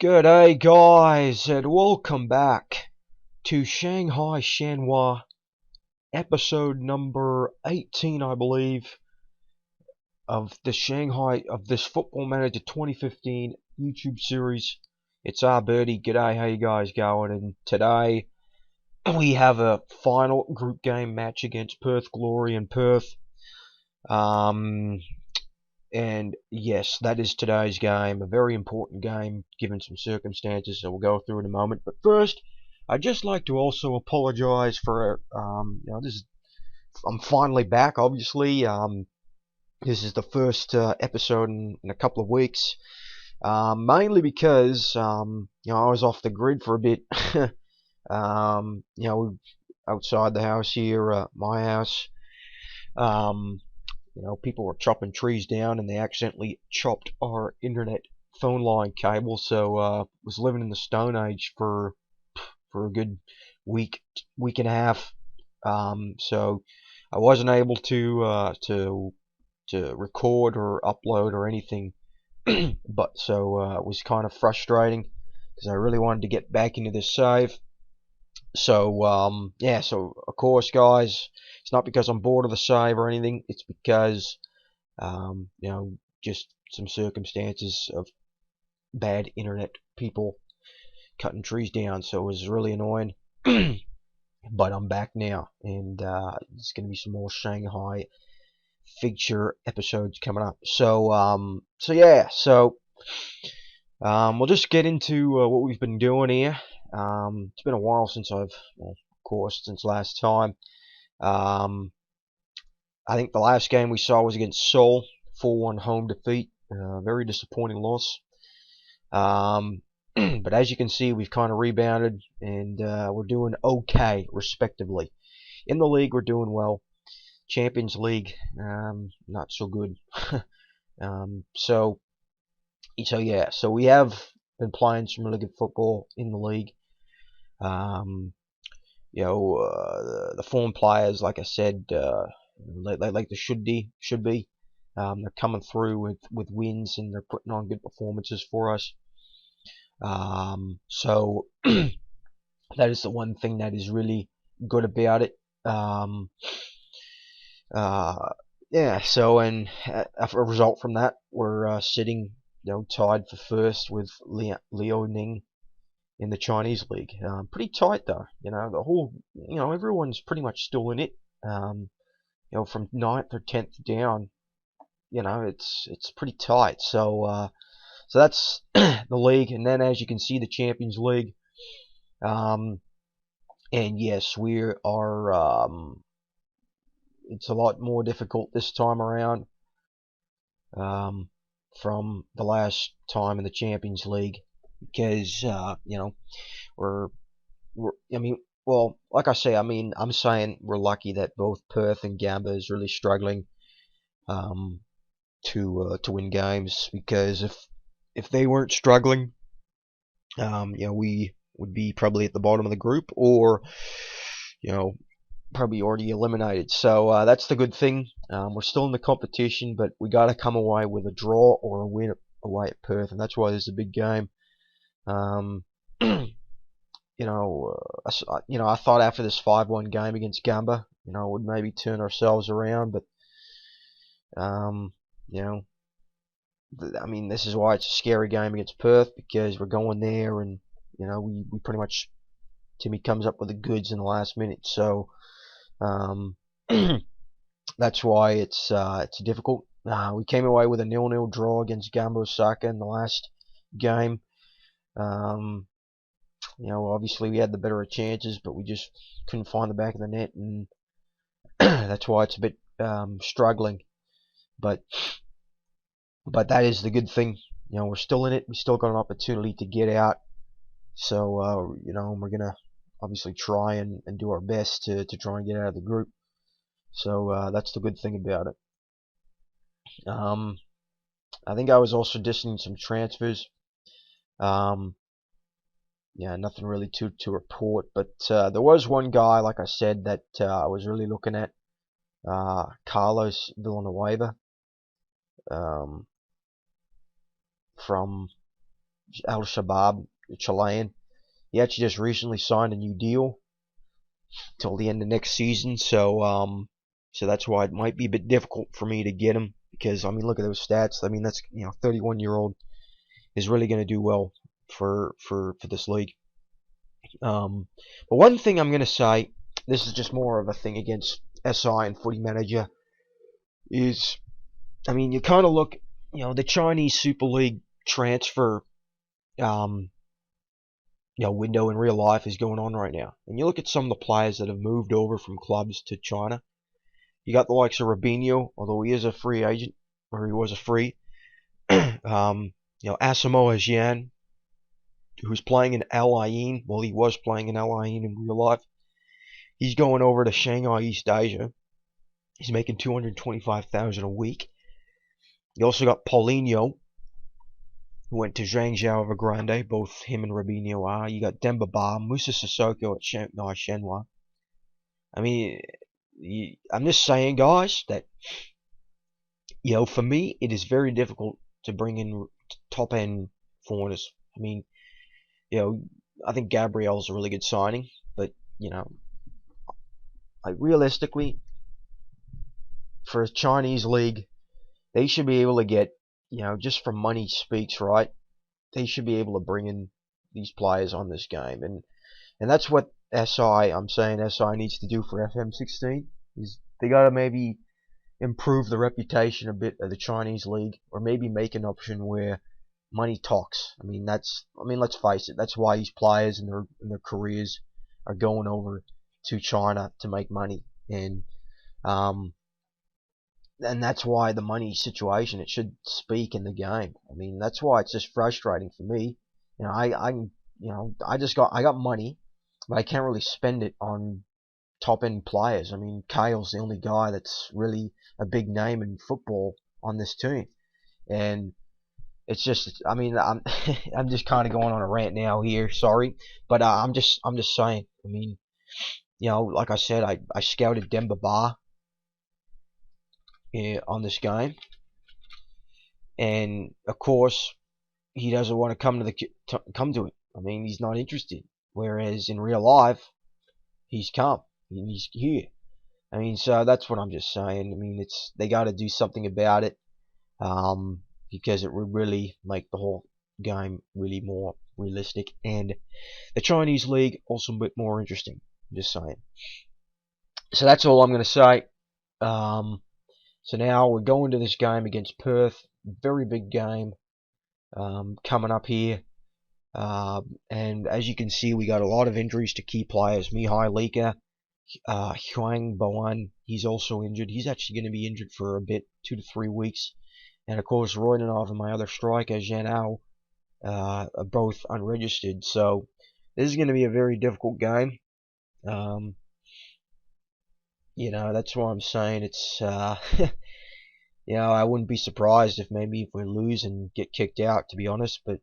G'day guys and welcome back to Shanghai Shenhua episode number 18 I believe of this Football Manager 2015 YouTube series. It's our birdie. G'day, how you guys going? And today we have a final group game match against Perth Glory in Perth. And yes, that is today's game, a very important game given some circumstances, so we'll go through in a moment. But first, I'd just like to also apologize for, I'm finally back, obviously. This is the first episode in a couple of weeks, mainly because, I was off the grid for a bit. Outside the house here, my house. People were chopping trees down and they accidentally chopped our internet phone line cable. So was living in the Stone Age for a good week and a half. So I wasn't able to record or upload or anything. But so it was kind of frustrating because I really wanted to get back into this save. So yeah, so of course, guys, it's not because I'm bored of the save or anything. It's because just some circumstances of bad internet, people cutting trees down. So it was really annoying. But I'm back now, and there's going to be some more Shanghai feature episodes coming up. So yeah, we'll just get into what we've been doing here. It's been a while since of course, since last time. I think the last game we saw was against Seoul, 4-1 home defeat. Very disappointing loss. But as you can see, we've kind of rebounded, and we're doing okay, respectively. In the league, we're doing well. Champions League, not so good. So yeah, so we have been playing some really good football in the league. The form players, like I said, like they should be. They're coming through with wins, and they're putting on good performances for us. So that is the one thing that is really good about it. Yeah. So, and a result from that, we're sitting, tied for first with Liao Ning in the Chinese league. Pretty tight though. The whole, everyone's pretty much still in it. From 9th or 10th down, it's pretty tight. So that's the league, and then as you can see, the Champions League. And yes, we are. It's a lot more difficult this time around. From the last time in the Champions League, because we're well, like I say, I'm saying we're lucky that both Perth and Gamba is really struggling to win games, because if they weren't struggling, we would be probably at the bottom of the group, or probably already eliminated. So that's the good thing. We're still in the competition, but we got to come away with a draw or a win away at Perth, and that's why this is a big game. I thought after this 5-1 game against Gamba, would maybe turn ourselves around, but this is why it's a scary game against Perth, because we're going there, and we pretty much, Timmy comes up with the goods in the last minute. So that's why it's difficult. We came away with a 0-0 draw against Gamba Osaka in the last game. Obviously we had the better of chances, but we just couldn't find the back of the net, and that's why it's a bit struggling. But that is the good thing. We're still in it. We still got an opportunity to get out. So we're gonna obviously try and do our best to try and get out of the group. So that's the good thing about it. I think I was also dissing some transfers. Yeah, nothing really to report, but there was one guy, like I said, that I was really looking at, Carlos Villanueva, from Al Shabab, Chilean. He actually just recently signed a new deal till the end of next season. So that's why it might be a bit difficult for me to get him because I mean, look at those stats. I mean, that's 31-year-old is really going to do well for this league. But one thing I'm going to say, this is just more of a thing against SI and Footy Manager, is I mean, you kind of look, the Chinese Super League transfer um, window in real life is going on right now. And you look at some of the players that have moved over from clubs to China. You got the likes of Robinho, although he is a free agent, or he was a free. Asamoah Gyan, who's playing in Al Ain. Well, he was playing in Al Ain in real life. He's going over to Shanghai, East Asia. He's making $225,000 a week. You also got Paulinho, who went to Zhangzhou Evergrande. Both him and Robinho are. You got Demba Ba, Musa Sissoko at Shenhua. I mean, I'm just saying, guys, that for me, it is very difficult to bring in top end foreigners. I mean, I think Gabriel's a really good signing, but like realistically, for a Chinese league, they should be able to get, just from money speaks, right? They should be able to bring in these players on this game, and that's what I'm saying SI needs to do for FM16 is they gotta maybe improve the reputation a bit of the Chinese league, or maybe make an option where money talks. I mean, let's face it, that's why these players and their careers are going over to China to make money, and that's why the money situation, it should speak in the game. I mean, that's why it's just frustrating for me. I got money, but I can't really spend it on top end players. I mean, Kale's the only guy that's really a big name in football on this team, and it's just, I mean, I'm I'm just kind of going on a rant now here. Sorry, but I'm just saying. I mean, like I said, I scouted Demba Ba on this game, and of course he doesn't want to come to it. I mean, he's not interested. Whereas in real life, he's come and he's here. I mean, so that's what I'm just saying. I mean, they got to do something about it, because it would really make the whole game really more realistic, and the Chinese league also a bit more interesting. I'm just saying. So that's all I'm going to say. So now we're going to this game against Perth. Very big game coming up here. And as you can see, we got a lot of injuries to key players. Mihai Lika, Huang Boan, he's also injured. He's actually going to be injured for a bit, 2 to 3 weeks. And of course, Roydenov and my other striker, Zhanao, are both unregistered. So this is going to be a very difficult game. That's why I'm saying it's, I wouldn't be surprised if we lose and get kicked out, to be honest. But,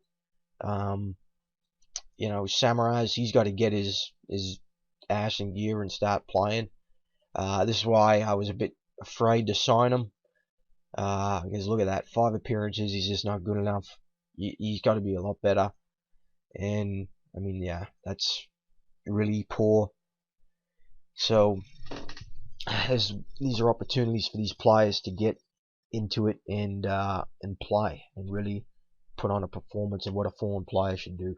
Samaras, he's got to get his ass in gear and start playing. This is why I was a bit afraid to sign him. Because look at that, 5 appearances, he's just not good enough. He's got to be a lot better. And, I mean, yeah, that's really poor. So, these are opportunities for these players to get into it and play and really put on a performance of what a foreign player should do.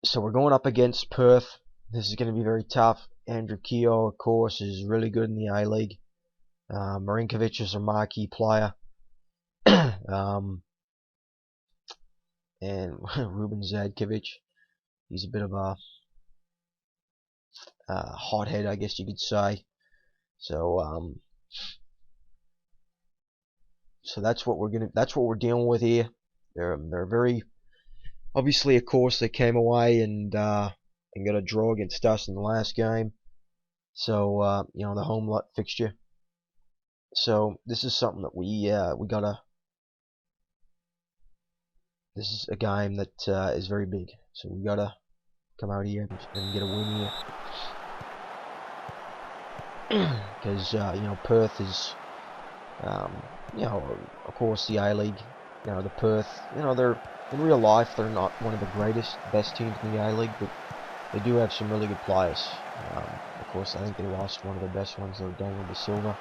So we're going up against Perth. This is going to be very tough. Andrew Keogh, of course, is really good in the A-League. Marinkovic is a marquee player. And Ruben Zadkovic, he's a bit of a hothead, I guess you could say. So that's what we're dealing with here. They're very obviously, of course, they came away and got a draw against us in the last game. So the home lot fixture. So this is something that we gotta. This is a game that is very big. So we gotta come out here and get a win here. Because Perth is, of course, the A-League. the Perth, they're in real life they're not one of the best teams in the A-League, but they do have some really good players. Of course, I think they lost one of their best ones, though, Daniel De Silva,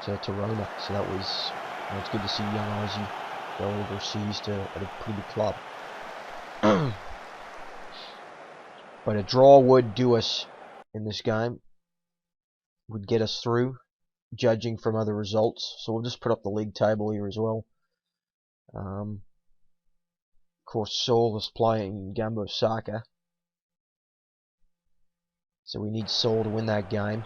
to Roma. So that was, it's good to see young Aussie go overseas at a pretty good club. But a draw would do us in this game, would get us through, judging from other results. So we'll just put up the league table here as well. Of course, Seoul is playing Gamba Osaka, so we need Seoul to win that game.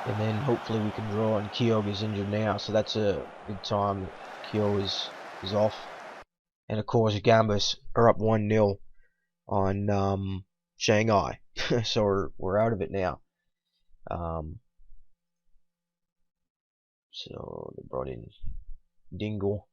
And then hopefully we can draw, and Kyoga is injured now, so that's a good time that Kyo is off. And of course Gambas are up 1-0 on Shanghai. So we're out of it now. So they brought in Dingle.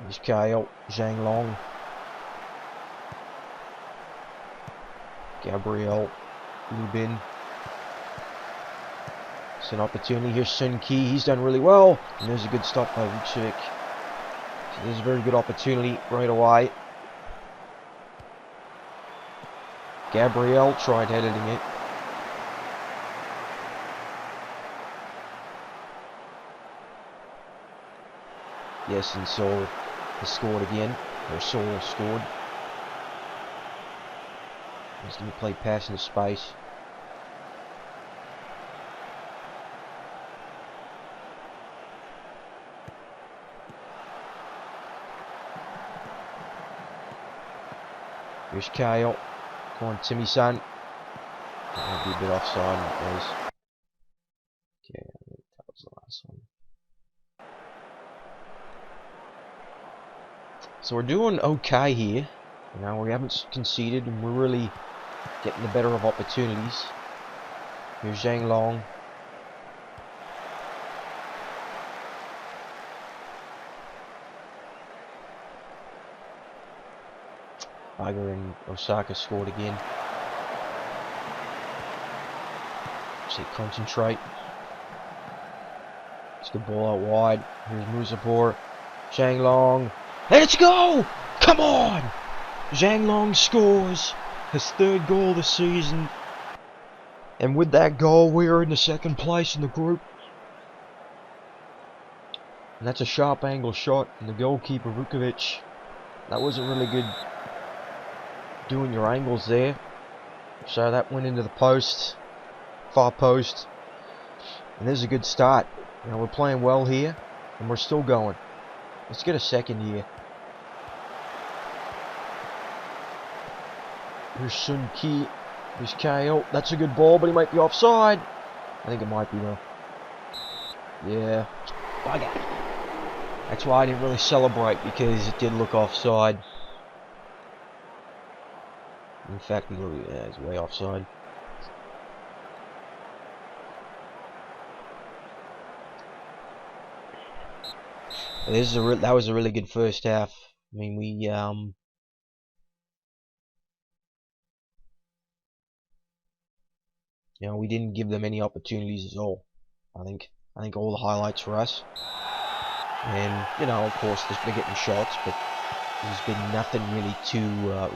There's Kyle, Zhang Long, Gabriel, Lubin. It's an opportunity here. Sun Ki, he's done really well. And there's a good stop by Vucevic. So there's a very good opportunity right away. Gabriel tried editing it. Yes, and Seoul has scored again. Or Seoul scored. He's going to play pass into space. Here's Kyle. Come on, Timmy-san. That might be a bit offside, it was. Okay, I think that was the last one. So we're doing okay here. We haven't conceded, and we're really getting the better of opportunities. Here's Zhang Long. Iger and Osaka scored again. So concentrate. It's the ball out wide. Here's Musapur. Zhang Long. Let's go! Come on! Zhang Long scores his third goal this season. And with that goal, we are in the second place in the group. And that's a sharp angle shot from the goalkeeper, Vukovic. That wasn't really good doing your angles there. So that went into the post. Far post. And there's a good start. We're playing well here. And we're still going. Let's get a second here. Here's Sun Ki. Here's KO. That's a good ball, but he might be offside. I think it might be though. Yeah. Bugger. That's why I didn't really celebrate, because it did look offside. In fact, it's way offside. That was a really good first half. I mean, we we didn't give them any opportunities at all. I think all the highlights for us. And of course, they're getting shots, but there's been nothing really too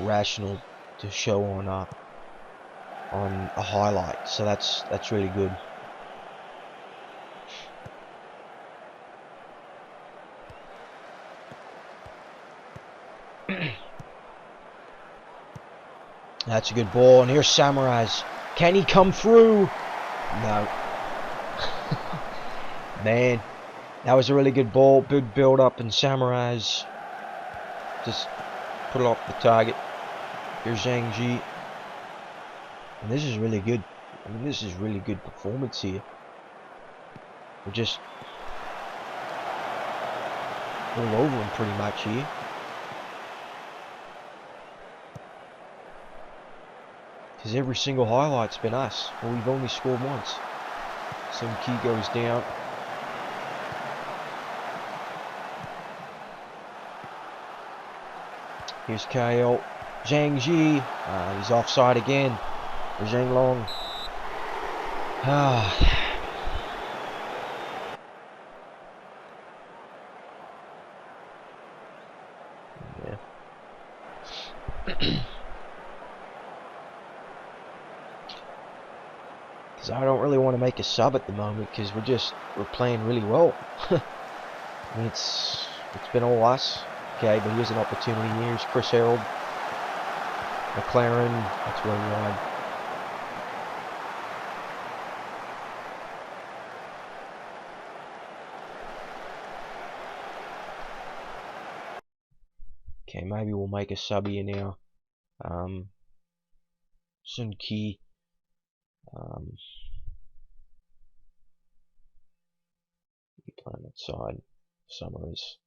rational to show on a highlight. So that's really good. That's a good ball, and here's Samaras. Can he come through? No. Man, that was a really good ball. Good build up, and Samaras just put it off the target. Here's Zhang Ji. And this is really good. I mean, this is really good performance here. We're just all over him pretty much here. Because every single highlight's been us. Well, we've only scored once. Some key goes down. Here's KL. Zhang Ji. He's offside again. For Zhang Long. Yeah. Because I don't really want to make a sub at the moment because we're playing really well. I mean, it's been all us. Okay, but here's an opportunity. Here's Chris Harold. McLaren. That's way wide. Okay, maybe we'll make a sub here now. Sun Ki. Playing that side. Summers.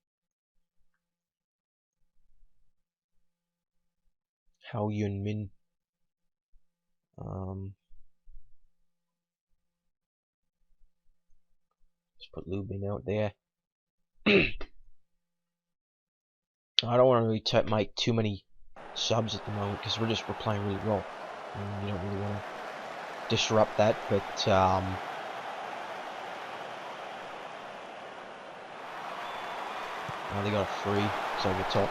Hao Yun Min. Let's put Lubin out there. I don't want to really make too many subs at the moment because we're playing really well. And you don't really want to disrupt that, but now they got a free. It's over top.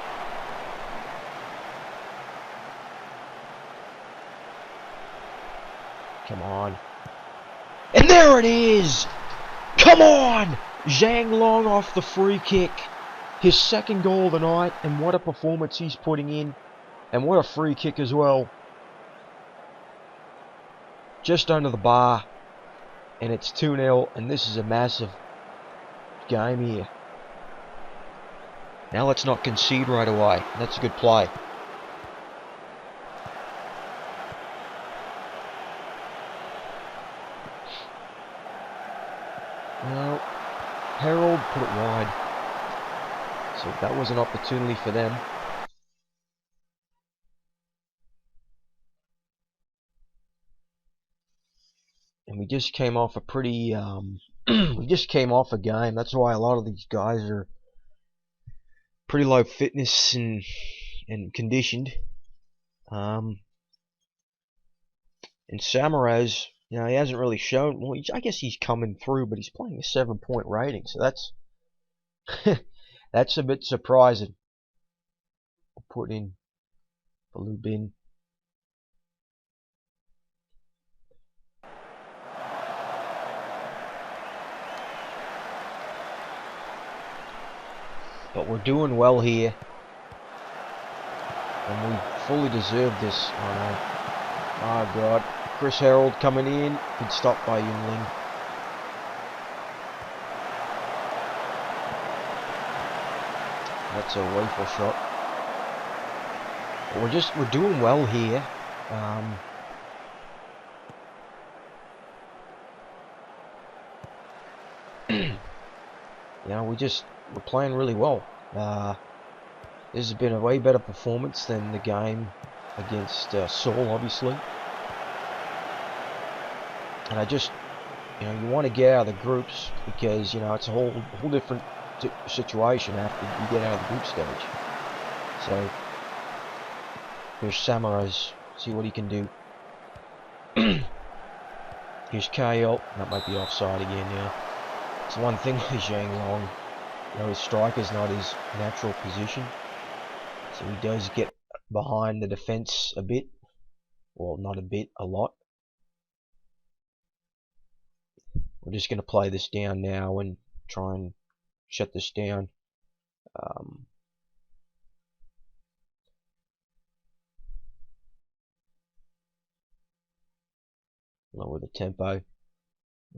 Come on. And there it is! Come on! Zhang Long off the free kick. His second goal of the night, and what a performance he's putting in. And what a free kick as well. Just under the bar. And it's 2-0, and this is a massive game here. Now let's not concede right away. That's a good play. Well, Harold put it wide. So that was an opportunity for them. And we just came off a pretty, we just came off a game. That's why a lot of these guys are pretty low fitness and conditioned. And Samaraz, you know, he hasn't really shown. Well, I guess he's coming through, but he's playing a 7-point rating, so that's that's a bit surprising. I'll put in Lubin. But we're doing well here, and we fully deserve this. Oh no! Oh god! Chris Harold coming in, good stop by Yunling. That's a rifle shot. But we're doing well here. You know, we're playing really well. This has been a way better performance than the game against Seoul, obviously. And you know, you want to get out of the groups because, you know, it's a whole different situation after you get out of the group stage. So here's Samaras, see what he can do. Here's KL, that might be offside again now. It's one thing with Zhang Long, you know, his striker's not his natural position, so he does get behind the defense a bit. Well, not a bit, a lot. We're just going to play this down now and try and shut this down. Lower the tempo. And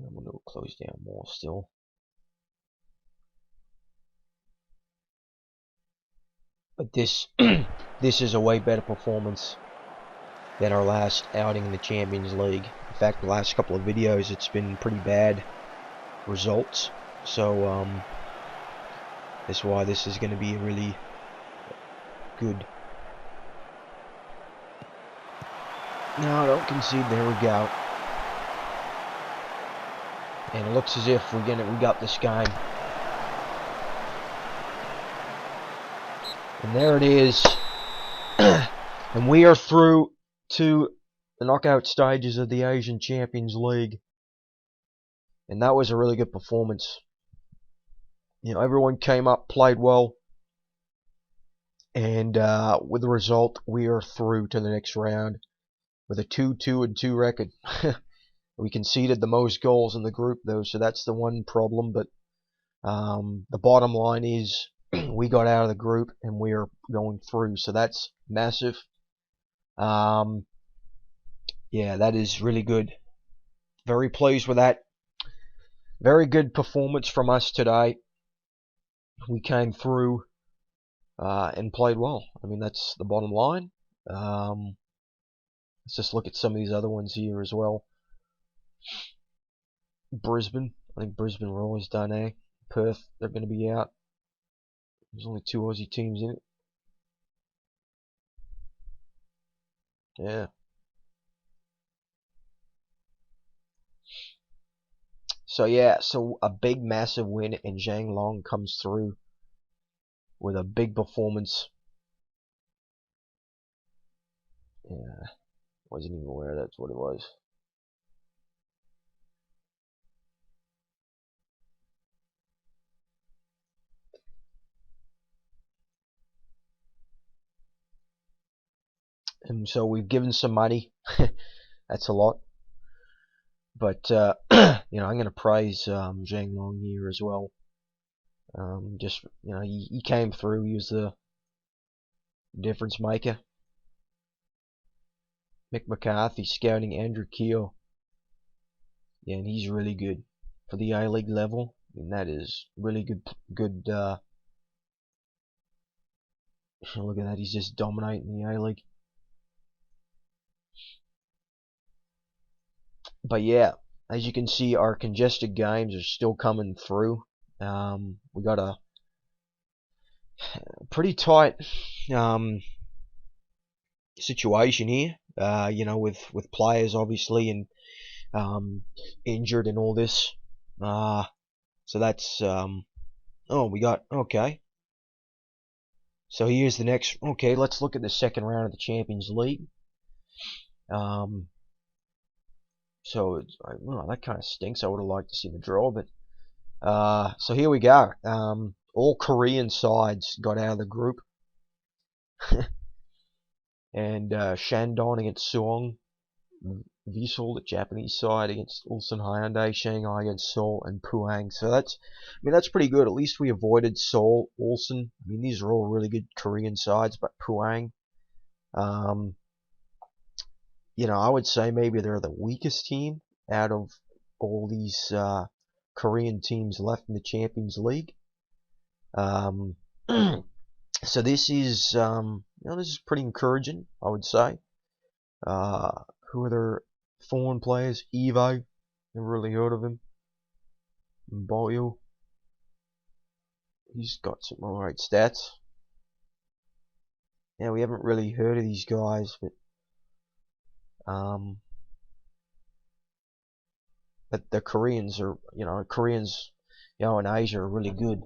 I'm going to close down more still. But this this is a way better performance than our last outing in the Champions League. In fact, the last couple of videos, it's been pretty bad results. So that's why this is going to be really good. No, don't concede. There we go. And it looks as if we got this game. And there it is. And we are through to the knockout stages of the Asian Champions League. And that was a really good performance. You know, everyone came up, played well. And with the result, we are through to the next round with a 2-2-2 record. We conceded the most goals in the group, though, so that's the one problem. But the bottom line is we got out of the group and we are going through, so that's massive. Yeah, that is really good. Very pleased with that. Very good performance from us today. We came through and played well. I mean, that's the bottom line. Let's just look at some of these other ones here as well. Brisbane. I think Brisbane were always done, eh? Perth, they're going to be out. There's only 2 Aussie teams in it. Yeah. So yeah, so a big massive win, and Zhang Long comes through with a big performance. Yeah, wasn't even aware that's what it was. And so we've given some money. That's a lot. But you know, I'm going to praise Zhang Long here as well. Just, you know, he came through. He was the difference maker. Mick McCarthy scouting Andrew Keogh. Yeah, and he's really good for the A-League level. I mean, that is really good. Look at that, he's just dominating the A-League. But yeah, as you can see, our congested games are still coming through. We got a pretty tight situation here. You know, with players obviously and injured and all this. So that's oh, we got okay. So here's the next. Okay, let's look at the second round of the Champions League. So it's, well, that kind of stinks. I would have liked to see the draw, but so here we go. All Korean sides got out of the group, and Shandong against Suwon, Vissel, the Japanese side, against Ulsan Hyundai, Shanghai against Seoul, and Puang. So that's, I mean, that's pretty good. At least we avoided Seoul, Ulsan. I mean, these are all really good Korean sides, but Puang, you know, I would say maybe they're the weakest team out of all these Korean teams left in the Champions League. So this is, you know, this is pretty encouraging, I would say. Who are their foreign players? Evo, never really heard of him. Boyle, he's got some alright stats. Yeah, we haven't really heard of these guys, but the Koreans are, you know, in Asia are really good.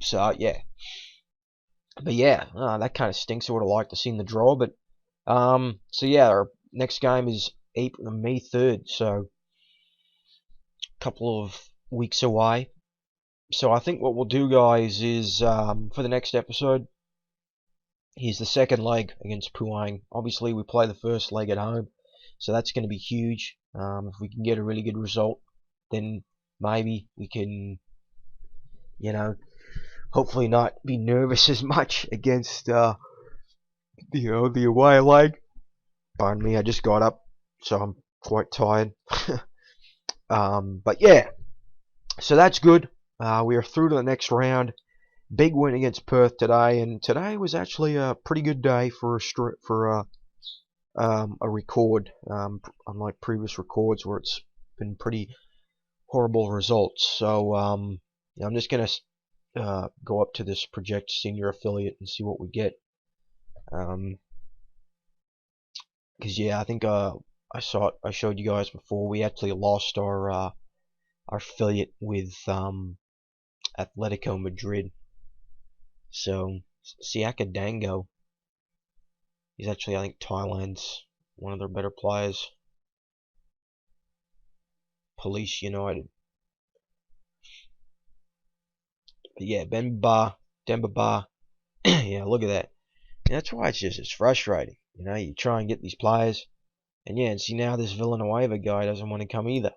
So yeah, but yeah, that kind of stinks. I would have liked to see the draw, but so yeah, our next game is May 3rd, so a couple of weeks away. So I think what we'll do, guys, is for the next episode, here's the second leg against Puang. Obviously, we play the first leg at home, so that's going to be huge. If we can get a really good result, then maybe we can, you know, hopefully not be nervous as much against the away leg. Pardon me, I just got up, so I'm quite tired. But yeah, so that's good. We are through to the next round. Big win against Perth today, and today was actually a pretty good day for a record. Unlike previous records where it's been pretty horrible results. So I'm just gonna go up to this project senior affiliate and see what we get. Because yeah, I think I showed you guys before. We actually lost our affiliate with Atletico Madrid. So Siaka Dango, he's actually, I think, Thailand's one of their better players. Police United. But yeah, Demba Ba. Yeah, look at that. And that's why it's frustrating. You know, you try and get these players, and yeah, and see now this Villanueva guy doesn't want to come either.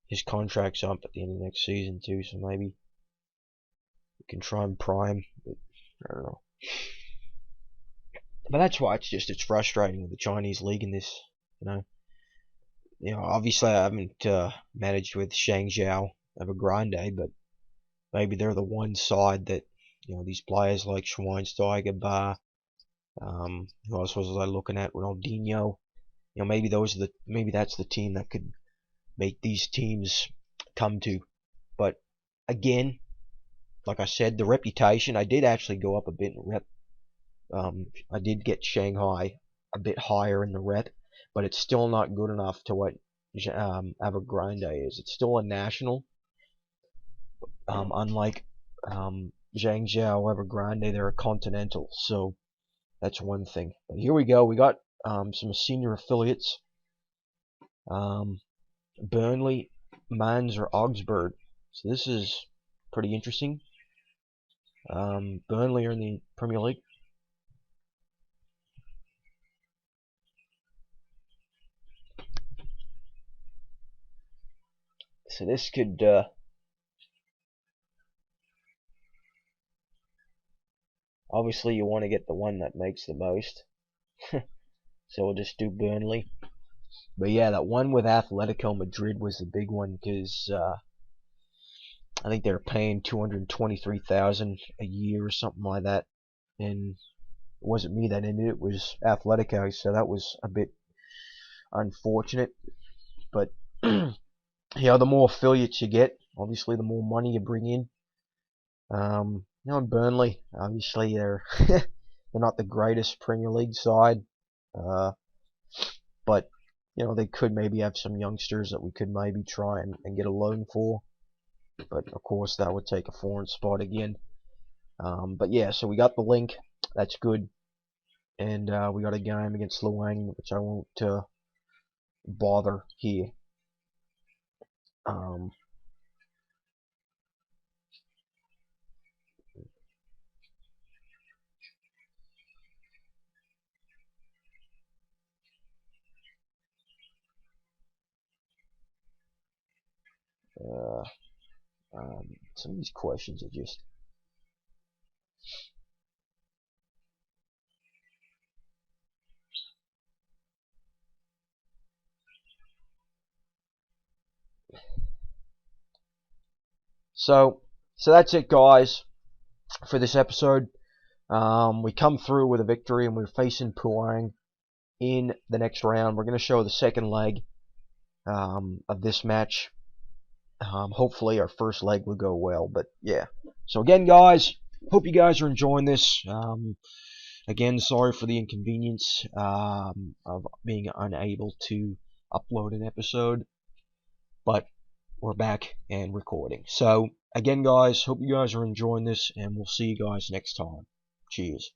His contract's up at the end of next season too, so maybe we can try and prime. But I don't know. But that's why it's frustrating with the Chinese league in this. Obviously I haven't managed with Shangzhou Evergrande, but maybe they're the one side that these players like Schweinsteiger, Bar, who else was I looking at? Ronaldinho. Maybe that's the team that could make these teams come to. But again, like I said, the reputation. I did actually go up a bit in rep. I did get Shanghai a bit higher in the rep, but it's still not good enough to what Evergrande is. It's still a national. Unlike Zhangjiao, Evergrande, they're a continental. So that's one thing. But here we go. We got some senior affiliates. Burnley, Mainz, or Augsburg. So this is pretty interesting. Burnley are in the Premier League. So this could obviously you want to get the one that makes the most. So we'll just do Burnley. But yeah, that one with Atletico Madrid was the big one because I think they're paying $223,000 a year or something like that, and it wasn't me that ended it. It was Atletico, so that was a bit unfortunate. But the more affiliates you get, obviously the more money you bring in. Burnley, obviously they're they're not the greatest Premier League side, but they could maybe have some youngsters that we could maybe try and get a loan for. But of course that would take a foreign spot again. But yeah, so we got the link. That's good. And we got a game against Luang, which I won't bother here. Some of these questions are just so that's it, guys, for this episode. We come through with a victory, and we're facing Puang in the next round. We're going to show the second leg of this match. Hopefully our first leg will go well, but yeah. So again, guys, hope you guys are enjoying this. Again, sorry for the inconvenience of being unable to upload an episode, but we're back and recording. So again, guys, hope you guys are enjoying this, and we'll see you guys next time. Cheers.